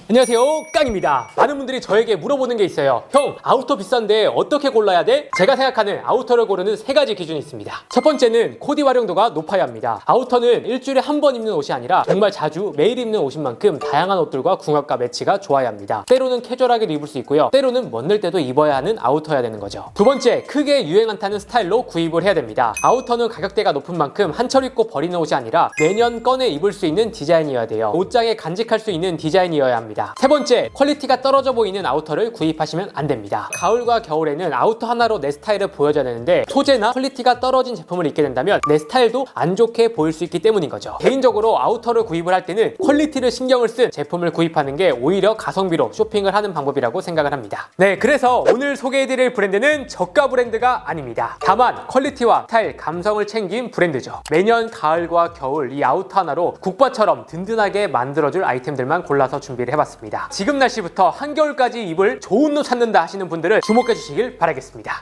안녕하세요, 깡입니다. 많은 분들이 저에게 물어보는 게 있어요. 형, 아우터 비싼데 어떻게 골라야 돼? 제가 생각하는 아우터를 고르는 세 가지 기준이 있습니다. 첫 번째는 코디 활용도가 높아야 합니다. 아우터는 일주일에 한 번 입는 옷이 아니라 정말 자주 매일 입는 옷인 만큼 다양한 옷들과 궁합과 매치가 좋아야 합니다. 때로는 캐주얼하게도 입을 수 있고요, 때로는 멋낼 때도 입어야 하는 아우터여야 되는 거죠. 두 번째, 크게 유행 안 타는 스타일로 구입을 해야 됩니다. 아우터는 가격대가 높은 만큼 한 철 입고 버리는 옷이 아니라 매년 꺼내 입을 수 있는 디자인이어야 돼요. 옷장에 간직할 수 있는 디자인이어야 합니다. 세 번째, 퀄리티가 떨어져 보이는 아우터를 구입하시면 안 됩니다. 가을과 겨울에는 아우터 하나로 내 스타일을 보여줘야 되는데 소재나 퀄리티가 떨어진 제품을 입게 된다면 내 스타일도 안 좋게 보일 수 있기 때문인 거죠. 개인적으로 아우터를 구입을 할 때는 퀄리티를 신경을 쓴 제품을 구입하는 게 오히려 가성비로 쇼핑을 하는 방법이라고 생각을 합니다. 네, 그래서 오늘 소개해드릴 브랜드는 저가 브랜드가 아닙니다. 다만 퀄리티와 스타일, 감성을 챙긴 브랜드죠. 매년 가을과 겨울 이 아우터 하나로 국밥처럼 든든하게 만들어줄 아이템들만 골라서 준비를 해봤습니다. 지금 날씨부터 한겨울까지 입을 좋은 옷 찾는다 하시는 분들은 주목해 주시길 바라겠습니다.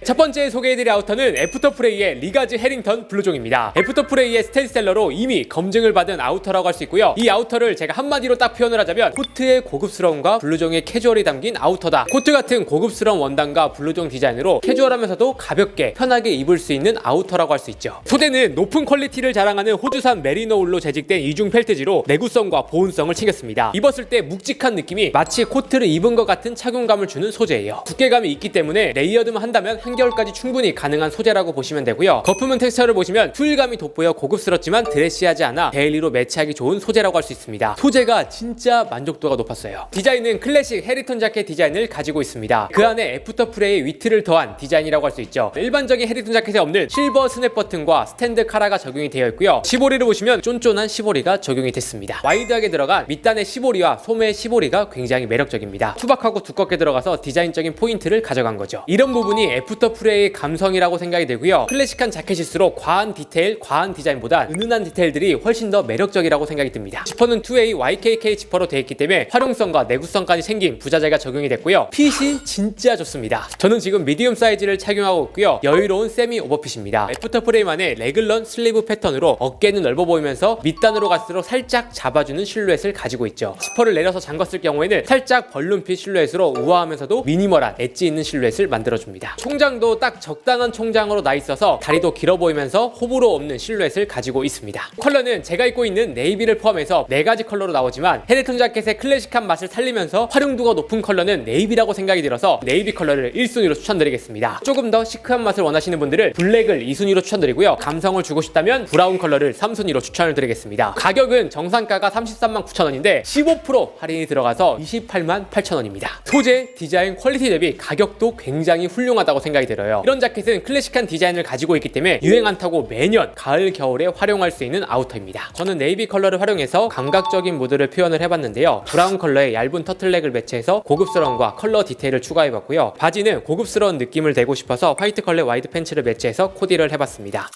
첫 번째 소개해드릴 아우터는 애프터프레이의 리가즈 해링턴 블루종입니다. 애프터프레이의 스테디셀러로 이미 검증을 받은 아우터라고 할 수 있고요. 이 아우터를 제가 한마디로 딱 표현을 하자면 코트의 고급스러움과 블루종의 캐주얼이 담긴 아우터다. 코트 같은 고급스러운 원단과 블루종 디자인으로 캐주얼하면서도 가볍게 편하게 입을 수 있는 아우터라고 할 수 있죠. 소재는 높은 퀄리티를 자랑하는 호주산 메리노 울로 제작된 이중 펠트지로 내구성과 보온성을 챙겼습니다. 입었을 때 묵직한 느낌이 마치 코트를 입은 것 같은 착용감을 주는 소재예요. 두께감이 있기 때문에 레이어드만 한다면 한겨울까지 충분히 가능한 소재라고 보시면 되고요. 거품은 텍스처를 보시면 툴감이 돋보여 고급스럽지만 드레시하지 않아 데일리로 매치하기 좋은 소재라고 할 수 있습니다. 소재가 진짜 만족도가 높았어요. 디자인은 클래식 헤리턴 자켓 디자인을 가지고 있습니다. 그 안에 애프터프레이 위트를 더한 디자인이라고 할 수 있죠. 일반적인 헤리턴 자켓에 없는 실버 스냅 버튼과 스탠드 카라가 적용이 되어 있고요. 시보리를 보시면 쫀쫀한 시보리가 적용이 됐습니다. 와이드하게 들어간 밑단의 시보리와 소매 시보리가 굉장히 매력적입니다. 투박하고 두껍게 들어가서 디자인적인 포인트를 가져간 거죠. 이런 부분이 애프터프레이의 감성이라고 생각이 되고요. 클래식한 자켓일수록 과한 디테일, 과한 디자인보다 은은한 디테일들이 훨씬 더 매력적이라고 생각이 듭니다. 지퍼는 2way YKK 지퍼로 되어 있기 때문에 활용성과 내구성까지 생긴 부자재가 적용이 됐고요. 핏이 진짜 좋습니다. 저는 지금 미디움 사이즈를 착용하고 있고요. 여유로운 세미 오버핏입니다. 애프터프레이만의 레글런 슬리브 패턴으로 어깨는 넓어 보이면서 밑단으로 갈수록 살짝 잡아주는 실루엣을 가지고 있죠. 지퍼를 내려서 잠갔을 경우에는 살짝 벌룬핏 실루엣으로 우아하면서도 미니멀한 엣지 있는 실루엣을 만들어줍니다. 총장도 딱 적당한 총장으로 나 있어서 다리도 길어 보이면서 호불호 없는 실루엣을 가지고 있습니다. 컬러는 제가 입고 있는 네이비를 포함해서 4가지 컬러로 나오지만 헤리턴 자켓의 클래식한 맛을 살리면서 활용도가 높은 컬러는 네이비라고 생각이 들어서 네이비 컬러를 1순위로 추천드리겠습니다. 조금 더 시크한 맛을 원하시는 분들은 블랙을 2순위로 추천드리고요. 감성을 주고 싶다면 브라운 컬러를 3순위로 추천을 드리겠습니다. 가격은 정상가가 33만 9천원인데 15% 할인이 들어가서 28만 8천원입니다. 소재, 디자인, 퀄리티 대비 가격도 굉장히 훌륭하다고 생각이 들어요. 이런 자켓은 클래식한 디자인을 가지고 있기 때문에 유행 안 타고 매년 가을, 겨울에 활용할 수 있는 아우터입니다. 저는 네이비 컬러를 활용해서 감각적인 무드를 표현을 해봤는데요. 브라운 컬러에 얇은 터틀넥을 매치해서 고급스러움과 컬러 디테일을 추가해봤고요. 바지는 고급스러운 느낌을 내고 싶어서 화이트 컬러 와이드 팬츠를 매치해서 코디를 해봤습니다.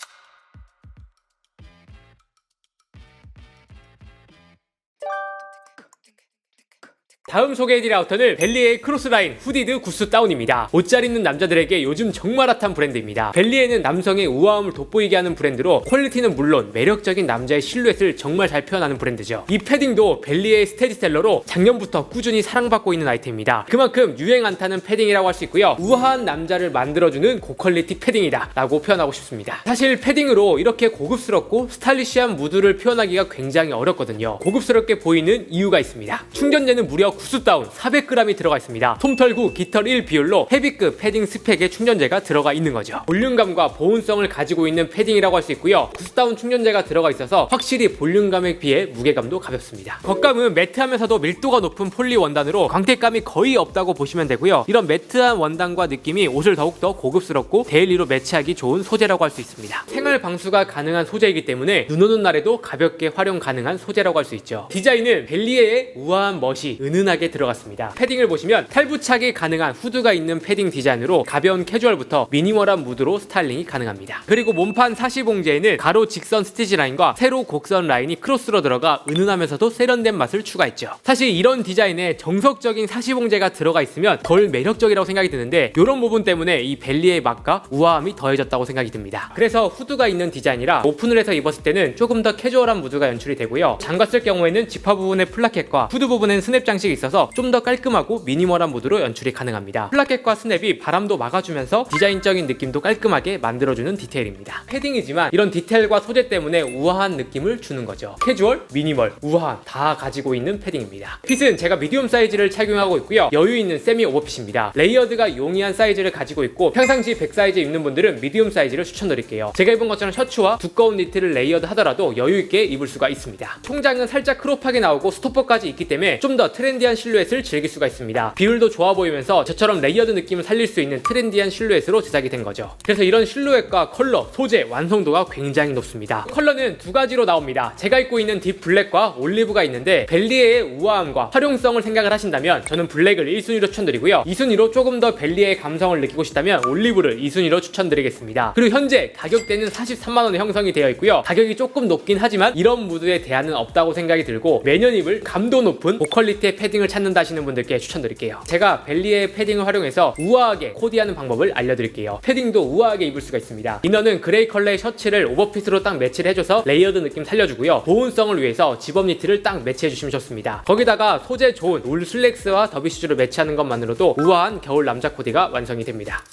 다음 소개해드릴 아우터는 벨리에의 크로스라인 후디드 구스 다운입니다. 옷 잘 입는 남자들에게 요즘 정말 핫한 브랜드입니다. 벨리에는 남성의 우아함을 돋보이게 하는 브랜드로 퀄리티는 물론 매력적인 남자의 실루엣을 정말 잘 표현하는 브랜드죠. 이 패딩도 벨리에의 스테디셀러로 작년부터 꾸준히 사랑받고 있는 아이템입니다. 그만큼 유행 안 타는 패딩이라고 할 수 있고요. 우아한 남자를 만들어주는 고퀄리티 패딩이다 라고 표현하고 싶습니다. 사실 패딩으로 이렇게 고급스럽고 스타일리시한 무드를 표현하기가 굉장히 어렵거든요. 고급스럽게 보이는 이유가 있습니다. 충전재는 무려 구스다운 400g이 들어가 있습니다. 솜털 9, 깃털 1 비율로 헤비급 패딩 스펙의 충전재가 들어가 있는 거죠. 볼륨감과 보온성을 가지고 있는 패딩이라고 할 수 있고요. 구스다운 충전재가 들어가 있어서 확실히 볼륨감에 비해 무게감도 가볍습니다. 겉감은 매트하면서도 밀도가 높은 폴리 원단으로 광택감이 거의 없다고 보시면 되고요. 이런 매트한 원단과 느낌이 옷을 더욱더 고급스럽고 데일리로 매치하기 좋은 소재라고 할 수 있습니다. 생활 방수가 가능한 소재이기 때문에 눈 오는 날에도 가볍게 활용 가능한 소재라고 할 수 있죠. 디자인은 벨리에의 우아한 멋이 은은한 은은하게 들어갔습니다. 패딩을 보시면 탈부착이 가능한 후드가 있는 패딩 디자인으로 가벼운 캐주얼부터 미니멀한 무드로 스타일링이 가능합니다. 그리고 몸판 사시봉제에는 가로 직선 스티치 라인과 세로 곡선 라인이 크로스로 들어가 은은하면서도 세련된 맛을 추가했죠. 사실 이런 디자인에 정석적인 사시봉제가 들어가 있으면 덜 매력적이라고 생각이 드는데 이런 부분 때문에 이 벨리의 맛과 우아함이 더해졌다고 생각이 듭니다. 그래서 후드가 있는 디자인이라 오픈을 해서 입었을 때는 조금 더 캐주얼한 무드가 연출이 되고요. 잠갔을 경우에는 지퍼 부분에 플라켓과 후드 부분엔 스냅 장식이 있어서 좀 더 깔끔하고 미니멀한 무드로 연출이 가능합니다. 플라켓과 스냅이 바람도 막아주면서 디자인적인 느낌도 깔끔하게 만들어주는 디테일입니다. 패딩이지만 이런 디테일과 소재 때문에 우아한 느낌을 주는 거죠. 캐주얼, 미니멀, 우아함 다 가지고 있는 패딩입니다. 핏은 제가 미디움 사이즈를 착용하고 있고요. 여유 있는 세미 오버핏입니다. 레이어드가 용이한 사이즈를 가지고 있고 평상시 100 사이즈 입는 분들은 미디움 사이즈를 추천드릴게요. 제가 입은 것처럼 셔츠와 두꺼운 니트를 레이어드 하더라도 여유 있게 입을 수가 있습니다. 총장은 살짝 크롭하게 나오고 스토퍼까지 있기 때문에 좀 더 트렌디한 실루엣을 즐길 수가 있습니다. 비율도 좋아 보이면서 저처럼 레이어드 느낌을 살릴 수 있는 트렌디한 실루엣으로 제작이 된 거죠. 그래서 이런 실루엣과 컬러, 소재, 완성도가 굉장히 높습니다. 컬러는 두 가지로 나옵니다. 제가 입고 있는 딥 블랙과 올리브가 있는데 벨리에의 우아함과 활용성을 생각을 하신다면 저는 블랙을 1순위로 추천드리고요. 2순위로 조금 더 벨리에의 감성을 느끼고 싶다면 올리브를 2순위로 추천드리겠습니다. 그리고 현재 가격대는 43만원에 형성이 되어 있고요. 가격이 조금 높긴 하지만 이런 무드에 대안은 없다고 생각이 들고 매년 입을 감도 높은 고퀄리티의 패딩을 찾는다 하시는 분들께 추천드릴게요. 제가 벨리의 패딩을 활용해서 우아하게 코디하는 방법을 알려드릴게요. 패딩도 우아하게 입을 수가 있습니다. 이너는 그레이 컬러의 셔츠를 오버핏으로 딱 매치를 해줘서 레이어드 느낌 살려주고요. 보온성을 위해서 집업 니트를 딱 매치해주시면 좋습니다. 거기다가 소재 좋은 울 슬랙스와 더비 슈즈를 매치하는 것만으로도 우아한 겨울 남자 코디가 완성이 됩니다.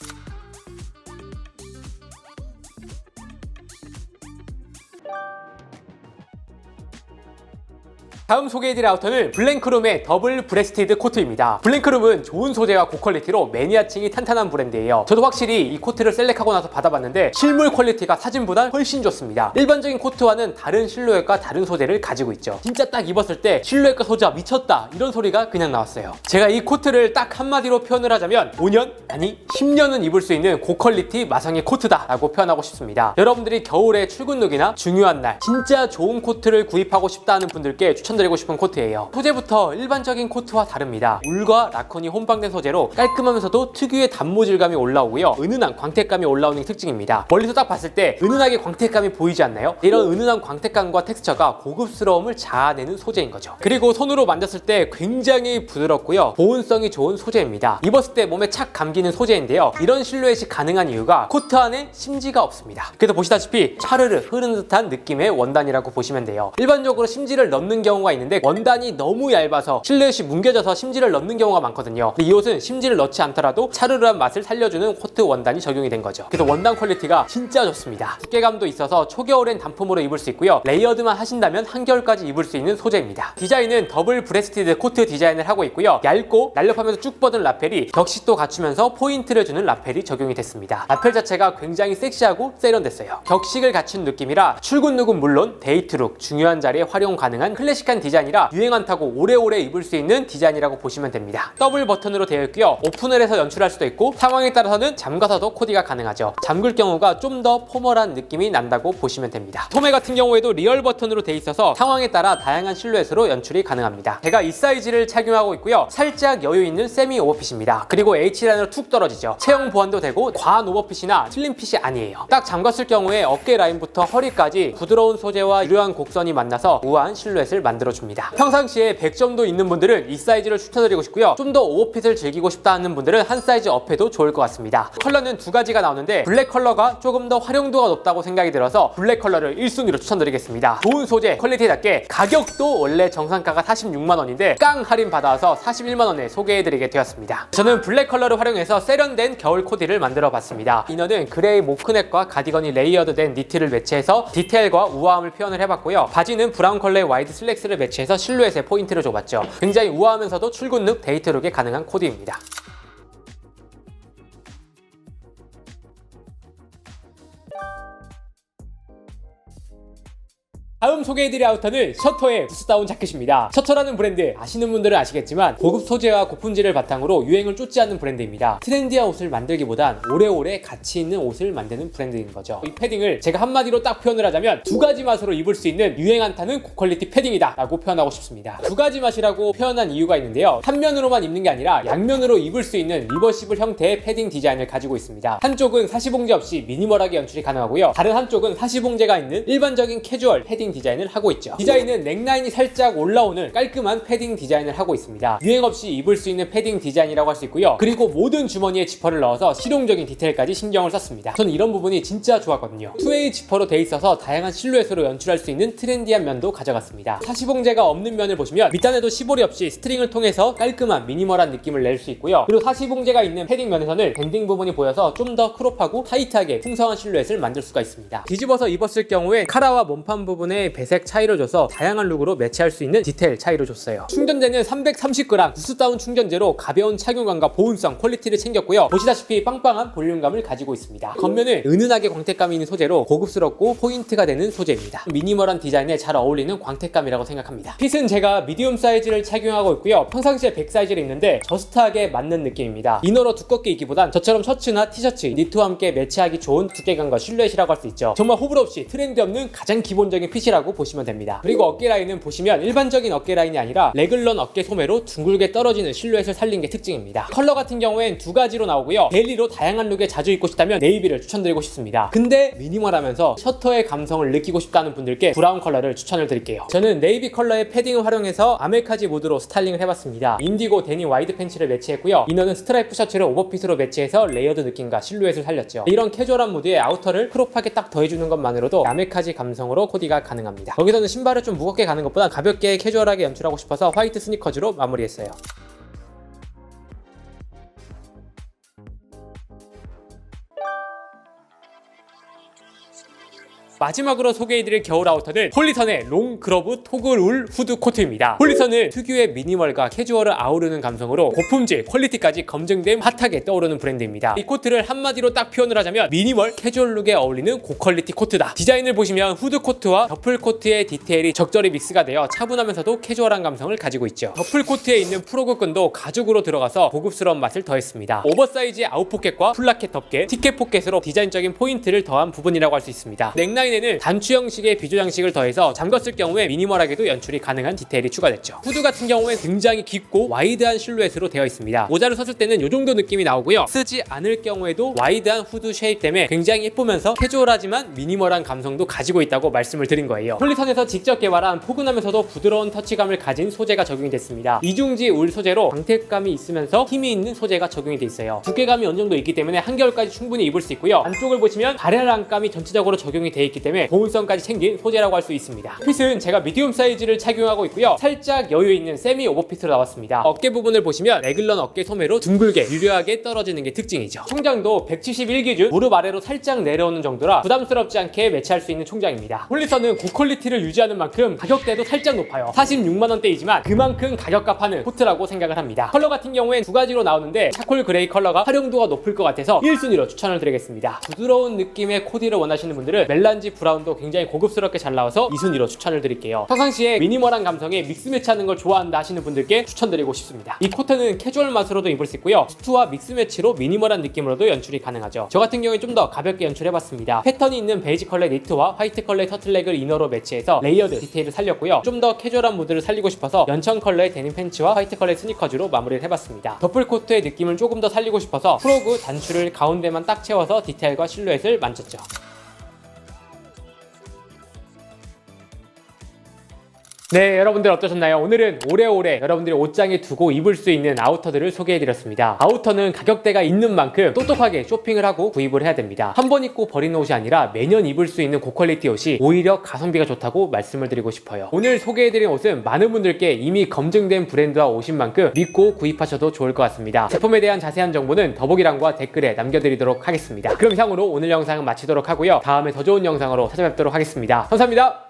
다음 소개해드릴 아우터는 블랭크룸의 더블 브레스티드 코트입니다. 블랭크룸은 좋은 소재와 고퀄리티로 매니아층이 탄탄한 브랜드예요. 저도 확실히 이 코트를 셀렉하고 나서 받아봤는데 실물 퀄리티가 사진보다 훨씬 좋습니다. 일반적인 코트와는 다른 실루엣과 다른 소재를 가지고 있죠. 진짜 딱 입었을 때 실루엣과 소재가 미쳤다 이런 소리가 그냥 나왔어요. 제가 이 코트를 딱 한마디로 표현을 하자면 5년? 아니 10년은 입을 수 있는 고퀄리티 마성의 코트다 라고 표현하고 싶습니다. 여러분들이 겨울에 출근룩이나 중요한 날 진짜 좋은 코트를 구입하고 싶다 하는 분들께 추천드리고 싶은 코트예요. 소재부터 일반적인 코트와 다릅니다. 울과 라콘이 혼방된 소재로 깔끔하면서도 특유의 단모질감이 올라오고요. 은은한 광택감이 올라오는 특징입니다. 멀리서 딱 봤을 때 은은하게 광택감이 보이지 않나요? 이런 은은한 광택감과 텍스처가 고급스러움을 자아내는 소재인 거죠. 그리고 손으로 만졌을 때 굉장히 부드럽고요. 보온성이 좋은 소재입니다. 입었을 때 몸에 착 감기는 소재인데요. 이런 실루엣이 가능한 이유가 코트 안에 심지가 없습니다. 그래서 보시다시피 차르르 흐르는 듯한 느낌의 원단이라고 보시면 돼요. 일반적으로 심지를 넣는 경우가 있는데 원단이 너무 얇아서 실루엣이 뭉개져서 심지를 넣는 경우가 많거든요. 근데 이 옷은 심지를 넣지 않더라도 차르르한 맛을 살려주는 코트 원단이 적용이 된 거죠. 그래서 원단 퀄리티가 진짜 좋습니다. 두께감도 있어서 초겨울엔 단품으로 입을 수 있고요. 레이어드만 하신다면 한겨울까지 입을 수 있는 소재입니다. 디자인은 더블 브레스티드 코트 디자인을 하고 있고요. 얇고 날렵하면서 쭉 뻗은 라펠이 격식도 갖추면서 포인트를 주는 라펠이 적용이 됐습니다. 라펠 자체가 굉장히 섹시하고 세련됐어요. 격식을 갖춘 느낌이라 출근룩은 물론 데이트룩, 중요한 자리에 활용 가능한 클래식한 디자인이라 유행 안 타고 오래오래 입을 수 있는 디자인이라고 보시면 됩니다. 더블 버튼으로 되어 있고요. 오픈을 해서 연출할 수도 있고 상황에 따라서는 잠가서도 코디가 가능하죠. 잠글 경우가 좀 더 포멀한 느낌이 난다고 보시면 됩니다. 소매 같은 경우에도 리얼 버튼으로 되어 있어서 상황에 따라 다양한 실루엣으로 연출이 가능합니다. 제가 이 사이즈를 착용하고 있고요. 살짝 여유 있는 세미 오버핏입니다. 그리고 H라인으로 툭 떨어지죠. 체형 보완도 되고 과한 오버핏이나 슬림핏이 아니에요. 딱 잠갔을 경우에 어깨 라인부터 허리까지 부드러운 소재와 유려한 곡선이 만나서 우아한 실루엣을 만들어줍니다. 평상시에 100점도 있는 분들은 이 사이즈를 추천드리고 싶고요. 좀 더 오버핏을 즐기고 싶다 하는 분들은 한 사이즈 업해도 좋을 것 같습니다. 컬러는 두 가지가 나오는데 블랙 컬러가 조금 더 활용도가 높다고 생각이 들어서 블랙 컬러를 1순위로 추천드리겠습니다. 좋은 소재, 퀄리티답게 가격도 원래 정상가가 46만원인데 깡 할인 받아서 41만원에 소개해드리게 되었습니다. 저는 블랙 컬러를 활용해서 세련된 겨울 코디를 만들어 봤습니다. 이너는 그레이 모크넥과 가디건이 레이어드된 니트를 매치해서 디테일과 우아함을 표현을 해봤고요. 바지는 브라운 컬러의 와이드 슬랙스를 매치해서 실루엣에 포인트를 줘봤죠. 굉장히 우아하면서도 출근룩, 데이트룩에 가능한 코디입니다. 다음 소개해드릴 아우터는 셔터의 부스다운 자켓입니다. 셔터라는 브랜드 아시는 분들은 아시겠지만 고급 소재와 고품질을 바탕으로 유행을 쫓지 않는 브랜드입니다. 트렌디한 옷을 만들기보단 오래오래 가치 있는 옷을 만드는 브랜드인 거죠. 이 패딩을 제가 한마디로 딱 표현을 하자면 두 가지 맛으로 입을 수 있는 유행 안타는 고퀄리티 패딩이다 라고 표현하고 싶습니다. 두 가지 맛이라고 표현한 이유가 있는데요. 한 면으로만 입는 게 아니라 양면으로 입을 수 있는 리버시블 형태의 패딩 디자인을 가지고 있습니다. 한쪽은 사시봉제 없이 미니멀하게 연출이 가능하고요. 다른 한쪽은 사시봉제가 있는 일반적인 캐주얼 패딩 디자인을 하고 있죠. 디자인은 넥라인이 살짝 올라오는 깔끔한 패딩 디자인을 하고 있습니다. 유행 없이 입을 수 있는 패딩 디자인이라고 할 수 있고요. 그리고 모든 주머니에 지퍼를 넣어서 실용적인 디테일까지 신경을 썼습니다. 저는 이런 부분이 진짜 좋았거든요. 2웨이 지퍼로 돼 있어서 다양한 실루엣으로 연출할 수 있는 트렌디한 면도 가져갔습니다. 사시봉제가 없는 면을 보시면 밑단에도 시보리 없이 스트링을 통해서 깔끔한 미니멀한 느낌을 낼 수 있고요. 그리고 사시봉제가 있는 패딩 면에서는 밴딩 부분이 보여서 좀 더 크롭하고 타이트하게 풍성한 실루엣을 만들 수가 있습니다. 뒤집어서 입었을 경우에 카라와 몸판 부분에 배색 차이를 줘서 다양한 룩으로 매치할 수 있는 디테일 차이를 줬어요. 충전대는 330g 부스다운 충전재로 가벼운 착용감과 보온성, 퀄리티를 챙겼고요. 보시다시피 빵빵한 볼륨감을 가지고 있습니다. 겉면은 은은하게 광택감이 있는 소재로 고급스럽고 포인트가 되는 소재입니다. 미니멀한 디자인에 잘 어울리는 광택감이라고 생각합니다. 핏은 제가 미디움 사이즈를 착용하고 있고요. 평상시에 100 사이즈를 입는데 저스트하게 맞는 느낌입니다. 이너로 두껍게 입기보단 저처럼 셔츠나 티셔츠, 니트와 함께 매치하기 좋은 두께감과 실루엣이라고 할 수 있죠. 정말 호불호 없이 트렌드 없는 가장 기본적인 핏이라고 보시면 됩니다. 그리고 어깨 라인은 보시면 일반적인 어깨 라인이 아니라 레글런 어깨 소매로 둥글게 떨어지는 실루엣을 살린 게 특징입니다. 컬러 같은 경우엔 두 가지로 나오고요. 데일리로 다양한 룩에 자주 입고 싶다면 네이비를 추천드리고 싶습니다. 근데 미니멀하면서 셔터의 감성을 느끼고 싶다는 분들께 브라운 컬러를 추천을 드릴게요. 저는 네이비 컬러의 패딩을 활용해서 아메카지 무드로 스타일링을 해봤습니다. 인디고 데니 와이드 팬츠를 매치했고요. 이너는 스트라이프 셔츠를 오버핏으로 매치해서 레이어드 느낌과 실루엣을 살렸죠. 이런 캐주얼한 무드에 아우터를 크롭하게 딱 더해주는 것만으로도 아메카지 감성으로 코디가 가능합니다. 여기서는 신발을 좀 무겁게 가는 것보다 가볍게 캐주얼하게 연출하고 싶어서 화이트 스니커즈로 마무리했어요. 마지막으로 소개해드릴 겨울 아우터는 홀리선의 롱 그러브 토글 울 후드 코트입니다. 홀리선은 특유의 미니멀과 캐주얼을 아우르는 감성으로 고품질, 퀄리티까지 검증된 핫하게 떠오르는 브랜드입니다. 이 코트를 한마디로 딱 표현을 하자면 미니멀, 캐주얼 룩에 어울리는 고퀄리티 코트다. 디자인을 보시면 후드 코트와 더플 코트의 디테일이 적절히 믹스가 되어 차분하면서도 캐주얼한 감성을 가지고 있죠. 더플 코트에 있는 프로그 끈도 가죽으로 들어가서 고급스러운 맛을 더했습니다. 오버사이즈의 아웃포켓과 플라켓 덮개, 티켓 포켓으로 디자인적인 포인트를 더한 부분이라고 할 수 있습니다. 넥라인 에는 단추 형식의 비조 장식을 더해서 잠궜을 경우에 미니멀하게도 연출이 가능한 디테일이 추가됐죠. 후드 같은 경우에 굉장히 깊고 와이드한 실루엣으로 되어 있습니다. 모자를 썼을 때는 이 정도 느낌이 나오고요. 쓰지 않을 경우에도 와이드한 후드 쉐입 때문에 굉장히 예쁘면서 캐주얼하지만 미니멀한 감성도 가지고 있다고 말씀을 드린 거예요. 홀리선에서 직접 개발한 포근하면서도 부드러운 터치감을 가진 소재가 적용이 됐습니다. 이중지 울 소재로 광택감이 있으면서 힘이 있는 소재가 적용이 돼 있어요. 두께감이 어느 정도 있기 때문에 한겨울까지 충분히 입을 수 있고요. 안쪽을 보시면 발열 안감이 전체적으로 적용이 돼 있기 때문에 보온성까지 챙긴 소재라고 할 수 있습니다. 핏은 제가 미디움 사이즈를 착용하고 있고요. 살짝 여유 있는 세미 오버핏으로 나왔습니다. 어깨 부분을 보시면 레글런 어깨 소매로 둥글게 유려하게 떨어지는 게 특징이죠. 총장도 171 기준 무릎 아래로 살짝 내려오는 정도라 부담스럽지 않게 매치할 수 있는 총장입니다. 홀리선은 고퀄리티를 유지하는 만큼 가격대도 살짝 높아요. 46만원대이지만 그만큼 가격값하는 코트라고 생각을 합니다. 컬러 같은 경우엔 두 가지로 나오는데 차콜 그레이 컬러가 활용도가 높을 것 같아서 1순위로 추천을 드리겠습니다. 부드러운 느낌의 코디를 원하시는 분들은 멜란지 브라운도 굉장히 고급스럽게 잘 나와서 2순위로 추천을 드릴게요. 평상시에 미니멀한 감성에 믹스 매치하는 걸 좋아한다 하시는 분들께 추천드리고 싶습니다. 이 코트는 캐주얼 맛으로도 입을 수 있고요. 수트와 믹스 매치로 미니멀한 느낌으로도 연출이 가능하죠. 저 같은 경우에 좀 더 가볍게 연출해봤습니다. 패턴이 있는 베이지 컬러의 니트와 화이트 컬러의 터틀넥을 이너로 매치해서 레이어드 디테일을 살렸고요. 좀 더 캐주얼한 무드를 살리고 싶어서 연청 컬러의 데님 팬츠와 화이트 컬러의 스니커즈로 마무리를 해봤습니다. 더플 코트의 느낌을 조금 더 살리고 싶어서 프로그 단추를 가운데만 딱 채워서 디테일과 실루엣을 만졌죠. 네, 여러분들 어떠셨나요? 오늘은 오래오래 여러분들이 옷장에 두고 입을 수 있는 아우터들을 소개해드렸습니다. 아우터는 가격대가 있는 만큼 똑똑하게 쇼핑을 하고 구입을 해야 됩니다. 한 번 입고 버리는 옷이 아니라 매년 입을 수 있는 고퀄리티 옷이 오히려 가성비가 좋다고 말씀을 드리고 싶어요. 오늘 소개해드린 옷은 많은 분들께 이미 검증된 브랜드와 옷인 만큼 믿고 구입하셔도 좋을 것 같습니다. 제품에 대한 자세한 정보는 더보기란과 댓글에 남겨드리도록 하겠습니다. 그럼 향후로 오늘 영상은 마치도록 하고요. 다음에 더 좋은 영상으로 찾아뵙도록 하겠습니다. 감사합니다.